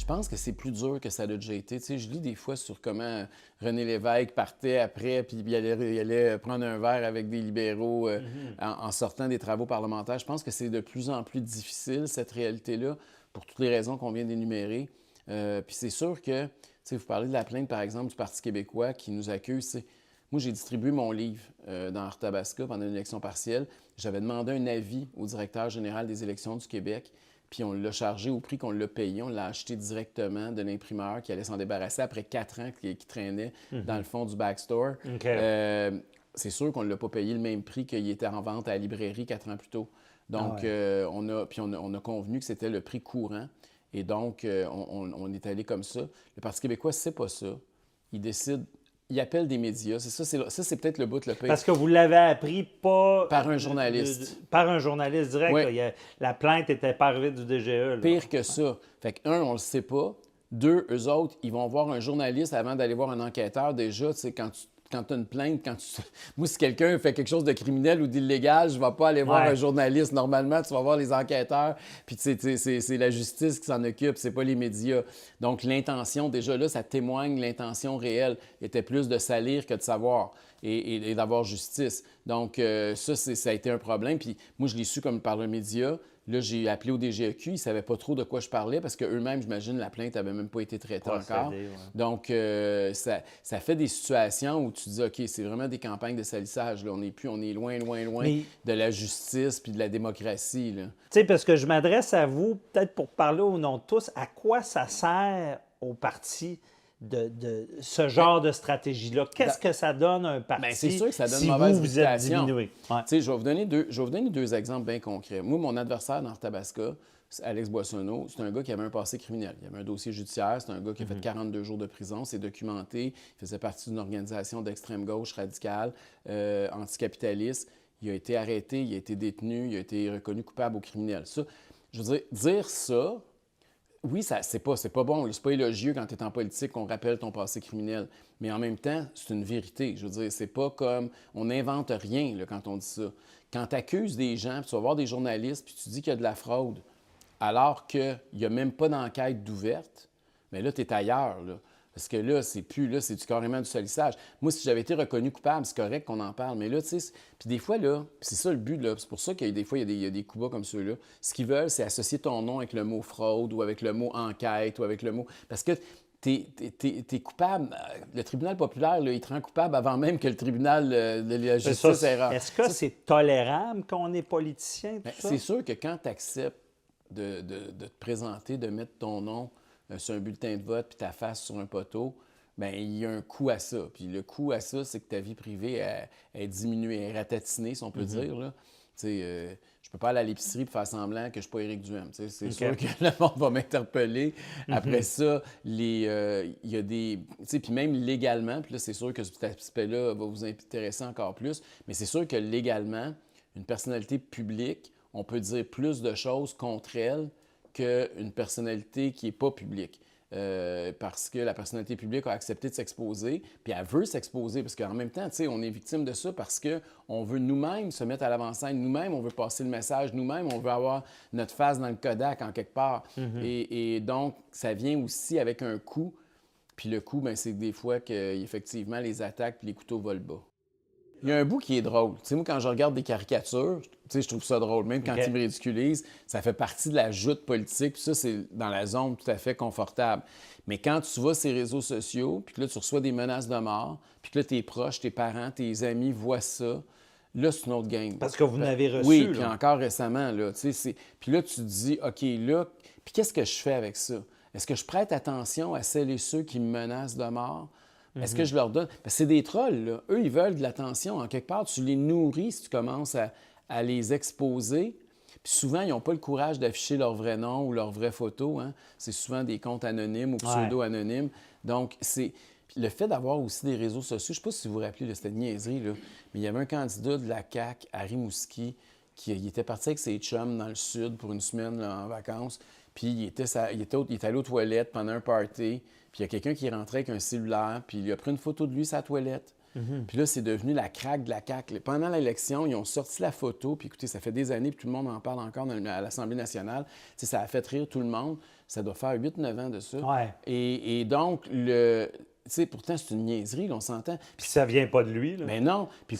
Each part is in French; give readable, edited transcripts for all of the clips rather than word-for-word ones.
pense que c'est plus dur que ça a déjà été. Tu sais, je lis des fois sur comment René Lévesque partait après, puis il allait prendre un verre avec des libéraux en sortant des travaux parlementaires. Je pense que c'est de plus en plus difficile, cette réalité-là, pour toutes les raisons qu'on vient d'énumérer. Puis c'est sûr que, tu sais, vous parlez de la plainte, par exemple, du Parti québécois qui nous accuse. Moi, j'ai distribué mon livre dans Arthabasca pendant une élection partielle. J'avais demandé un avis au directeur général des élections du Québec. Puis on l'a chargé au prix qu'on l'a payé. On l'a acheté directement de l'imprimeur qui allait s'en débarrasser après 4 ans qui traînait dans le fond du backstore. OK. C'est sûr qu'on ne l'a pas payé le même prix qu'il était en vente à la librairie 4 ans plus tôt. Donc, on a convenu que c'était le prix courant. Et donc, on est allé comme ça. Le Parti québécois, c'est pas ça. Il décide, il appelle des médias. C'est c'est peut-être le bout le pire. Parce que vous l'avez appris pas... Par un journaliste. Par un journaliste direct. Oui. Là. La plainte était pas arrivée du DGE. Là. Pire que ça. Fait que, un, on le sait pas. Deux, eux autres, ils vont voir un journaliste avant d'aller voir un enquêteur. Déjà, tu sais, quand tu as une plainte, moi, si quelqu'un fait quelque chose de criminel ou d'illégal, je ne vais pas aller voir un journaliste. Normalement, tu vas voir les enquêteurs, puis c'est la justice qui s'en occupe, c'est pas les médias. Donc, l'intention, déjà là, ça témoigne l'intention réelle. Était plus de salir que de savoir et d'avoir justice. Donc, ça a été un problème. Puis moi, je l'ai su comme par le média. Là, j'ai appelé au DGEQ. Ils ne savaient pas trop de quoi je parlais parce qu'eux-mêmes, j'imagine, la plainte n'avait même pas été traitée encore. Donc, ça fait des situations où tu dis, OK, c'est vraiment des campagnes de salissage. Là. On est loin de la justice puis de la démocratie. Tu sais, parce que je m'adresse à vous, peut-être pour parler au nom de tous, à quoi ça sert au parti de ce genre de stratégie-là? Qu'est-ce que ça donne à un parti? Bien, c'est sûr que ça donne si mauvaise vous êtes réputation. diminué. Ouais. Je vais vous donner deux exemples bien concrets. Moi, mon adversaire dans Arthabasca, Alex Boissonneau, c'est un gars qui avait un passé criminel. Il avait un dossier judiciaire. C'est un gars qui a fait 42 jours de prison. C'est documenté. Il faisait partie d'une organisation d'extrême gauche radicale, anticapitaliste. Il a été arrêté, il a été détenu, il a été reconnu coupable au criminel. Ça, je veux dire ça... Oui, c'est pas bon. C'est pas élogieux quand tu es en politique qu'on rappelle ton passé criminel. Mais en même temps, c'est une vérité. Je veux dire, c'est pas comme... On n'invente rien là, quand on dit ça. Quand tu accuses des gens, puis tu vas voir des journalistes, puis tu dis qu'il y a de la fraude, alors qu'il n'y a même pas d'enquête d'ouverte, bien là, tu es ailleurs. Là. Parce que là, c'est carrément du salissage. Moi, si j'avais été reconnu coupable, c'est correct qu'on en parle. Mais là, tu sais, puis des fois, là, c'est ça le but, là. C'est pour ça qu'il y a des fois, il y a des coups bas comme ceux-là. Ce qu'ils veulent, c'est associer ton nom avec le mot fraude ou avec le mot enquête ou avec le mot... Parce que t'es coupable. Le tribunal populaire, là, il te rend coupable avant même que le tribunal de la justice ait rendu. Est-ce que c'est tolérable qu'on est politicien, tout ça? C'est sûr que quand tu acceptes de te présenter, de mettre ton nom sur un bulletin de vote puis ta face sur un poteau, bien, il y a un coût à ça. Puis le coût à ça, c'est que ta vie privée est diminuée, est ratatinée, si on peut dire. Là. Je peux pas aller à l'épicerie et faire semblant que je ne suis pas Éric Duhem. C'est sûr que le monde va m'interpeller. Après ça, il y a des... Puis même légalement, puis là, c'est sûr que cet aspect-là va vous intéresser encore plus, mais c'est sûr que légalement, une personnalité publique, on peut dire plus de choses contre elle qu'une personnalité qui n'est pas publique. Parce que la personnalité publique a accepté de s'exposer, puis elle veut s'exposer, parce qu'en même temps, on est victime de ça parce qu'on veut nous-mêmes se mettre à l'avant-scène, nous-mêmes, on veut passer le message, nous-mêmes, on veut avoir notre face dans le Kodak en quelque part. Et donc, ça vient aussi avec un coût, puis le coût, c'est des fois qu'effectivement, les attaques puis les couteaux volent bas. Il y a un bout qui est drôle. Tu sais, moi, quand je regarde des caricatures, je trouve ça drôle. Même quand ils me ridiculisent, ça fait partie de la joute politique. Puis ça, c'est dans la zone tout à fait confortable. Mais quand tu vas sur les réseaux sociaux, puis que là, tu reçois des menaces de mort, puis que là, tes proches, tes parents, tes amis voient ça, là, c'est une autre game. Parce que vous n'avez reçu. Oui, puis encore récemment, là, puis là, tu te dis, OK, là, puis qu'est-ce que je fais avec ça? Est-ce que je prête attention à celles et ceux qui me menacent de mort? Est-ce que je leur donne... Parce que c'est des trolls, là. Eux, ils veulent de l'attention. En quelque part, tu les nourris si tu commences à les exposer. Puis souvent, ils n'ont pas le courage d'afficher leur vrai nom ou leur vraie photo. Hein? C'est souvent des comptes anonymes ou pseudo-anonymes. Donc, c'est... Puis le fait d'avoir aussi des réseaux sociaux, je ne sais pas si vous vous rappelez de cette niaiserie, là, mais il y avait un candidat de la CAQ à Rimouski qui était parti avec ses chums dans le sud pour une semaine là, en vacances. Puis il était allé aux toilettes pendant un party. Puis il y a quelqu'un qui est rentré avec un cellulaire, puis il a pris une photo de lui sur la toilette. Puis là, c'est devenu la craque de la CAQ. Pendant l'élection, ils ont sorti la photo, puis écoutez, ça fait des années, puis tout le monde en parle encore à l'Assemblée nationale. Ça a fait rire tout le monde. Ça doit faire 8-9 ans de ça. Ouais. Et donc, pourtant, c'est une niaiserie, là, on s'entend. Puis ça vient pas de lui, là. Mais non. Puis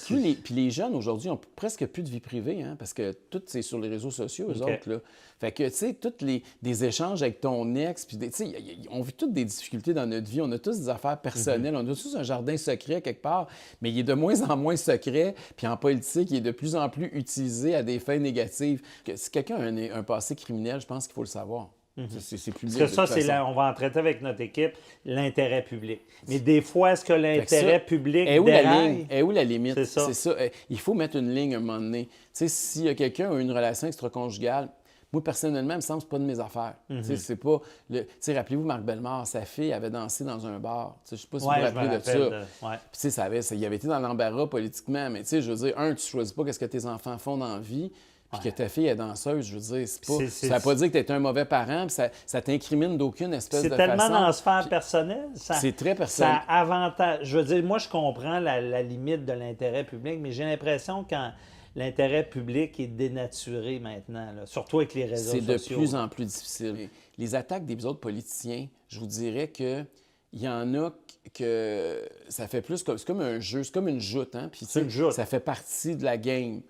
les jeunes, aujourd'hui, ont presque plus de vie privée, hein, parce que tout, c'est sur les réseaux sociaux, eux autres, là. Fait que, tu sais, des échanges avec ton ex, puis, tu sais, on vit toutes des difficultés dans notre vie. On a tous des affaires personnelles. On a tous un jardin secret quelque part, mais il est de moins en moins secret. Puis en politique, il est de plus en plus utilisé à des fins négatives. Si quelqu'un a un passé criminel, je pense qu'il faut le savoir. C'est public. Parce que ça, c'est là, on va en traiter avec notre équipe, l'intérêt public. Mais des fois, est-ce que l'intérêt public est où la déraille? ligne? Est où la limite? C'est ça. Il faut mettre une ligne à un moment donné. Tu sais, s'il y a quelqu'un qui a une relation extra-conjugale, moi, personnellement, il me semble que ce pas de mes affaires. Tu sais, c'est pas... Tu sais, rappelez-vous, Marc Bellemare, sa fille avait dansé dans un bar. Tu sais, je sais pas si vous vous rappelez de ça. Ouais. Puis, tu sais, il avait été dans l'embarras politiquement, mais tu sais, je veux dire, tu choisis pas qu'est-ce que tes enfants font dans la vie. Puis que ta fille est danseuse, je veux dire, ça ne veut pas dire que tu es un mauvais parent, puis ça t'incrimine d'aucune espèce de façon. C'est tellement dans la sphère personnelle. C'est très personnel. Ça avantage. Je veux dire, moi, je comprends la limite de l'intérêt public, mais j'ai l'impression que quand l'intérêt public est dénaturé maintenant, là, surtout avec les réseaux sociaux. C'est de plus en plus difficile. Les attaques des autres politiciens, je vous dirais que il y en a que ça fait plus comme... C'est comme un jeu, c'est comme une joute, hein? Puis, c'est une joute. Ça fait partie de la game.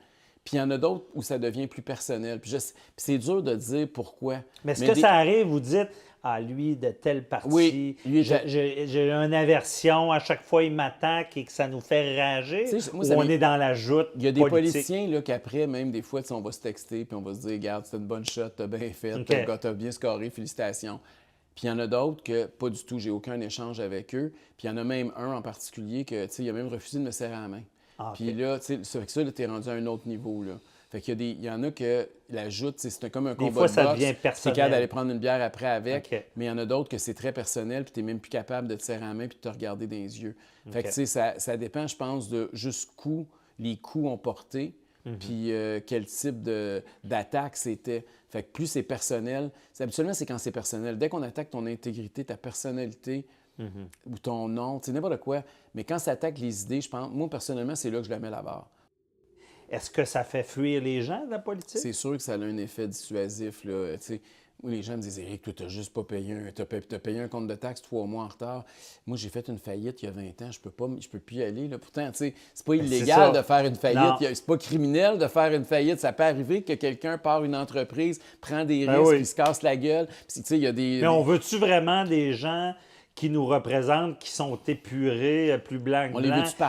Puis il y en a d'autres où ça devient plus personnel. Puis c'est dur de dire pourquoi. Mais est-ce que ça arrive, vous dites, lui, de telle partie, oui, j'ai une aversion, à chaque fois il m'attaque et que ça nous fait réagir, ou on est dans la joute Il y a des politique. politiciens là, qu'après, même des fois, on va se texter puis on va se dire, regarde, c'était une bonne shot, t'as bien fait, t'as bien scoré, félicitations. Puis il y en a d'autres que pas du tout, j'ai aucun échange avec eux. Puis il y en a même un en particulier que, il a même refusé de me serrer la main. Puis là, tu sais, c'est avec ça, t'es rendu à un autre niveau, là. Fait qu'il y en a que la joute, c'est comme un combat de boxe. Des fois, ça devient personnel. C'est capable d'aller prendre une bière après avec. Mais il y en a d'autres que c'est très personnel, puis t'es même plus capable de te serrer la main puis de te regarder dans les yeux. Fait que, tu sais, ça dépend, je pense, de jusqu'où les coups ont porté, puis quel type d'attaque c'était. Fait que plus c'est personnel, habituellement, c'est quand c'est personnel. Dès qu'on attaque ton intégrité, ta personnalité, ou ton nom, tu sais, n'importe quoi. Mais quand ça attaque les idées, je pense, moi, personnellement, c'est là que je la mets la barre. Est-ce que ça fait fuir les gens de la politique? C'est sûr que ça a un effet dissuasif, là. Tu sais, les gens me disent, Éric, toi, t'as juste pas payé t'as payé un compte de taxe 3 mois en retard. Moi, j'ai fait une faillite il y a 20 ans, je peux plus y aller, là. Pourtant, tu sais, c'est pas illégal de faire une faillite. C'est pas criminel de faire une faillite. Ça peut arriver que quelqu'un part une entreprise, prend des risques, il se casse la gueule. Puis, tu sais, il y a des... Mais on veut-tu vraiment des gens qui nous représentent, qui sont épurés, plus blancs,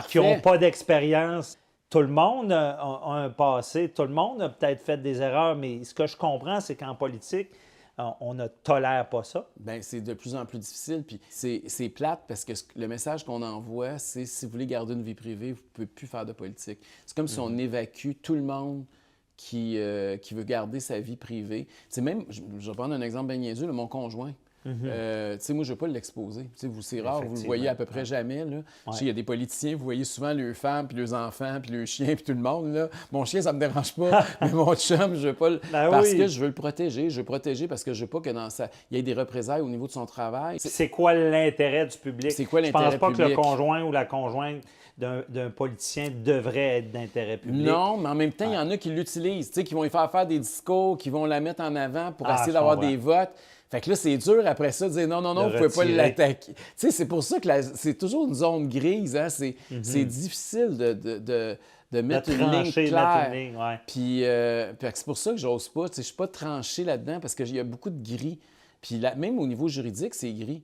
qui n'ont pas d'expérience? Tout le monde a un passé, tout le monde a peut-être fait des erreurs, mais ce que je comprends, c'est qu'en politique, on ne tolère pas ça. Bien, c'est de plus en plus difficile. Puis c'est plate parce que le message qu'on envoie, c'est si vous voulez garder une vie privée, vous ne pouvez plus faire de politique. C'est comme si on évacue tout le monde qui veut garder sa vie privée. C'est même, je vais prendre un exemple bien niaiseux, mon conjoint. Tu sais, moi, je ne veux pas l'exposer. Tu sais, c'est rare, vous le voyez à peu près jamais. Là. Tu sais, il y a des politiciens, vous voyez souvent leurs femmes, puis leurs enfants, puis leurs chiens, puis tout le monde. Là. Mon chien, ça me dérange pas, mais mon chum, je veux pas parce que je veux le protéger. Je veux le protéger parce que je veux pas que il y ait des représailles au niveau de son travail. C'est quoi l'intérêt du public? C'est quoi l'intérêt public? Je pense pas que le conjoint ou la conjointe d'un politicien devrait être d'intérêt public. Non, mais en même temps, il y en a qui l'utilisent, tu sais, qui vont y faire des discours, qui vont la mettre en avant pour essayer d'avoir des votes. Fait que là, c'est dur après ça de dire non, vous ne pouvez pas l'attaquer. Tu sais, c'est pour ça que c'est toujours une zone grise. Hein? C'est difficile de mettre une ligne claire. Puis c'est pour ça que j'ose pas. Tu sais, je ne suis pas tranché là-dedans parce qu'il y a beaucoup de gris. Puis même au niveau juridique, c'est gris.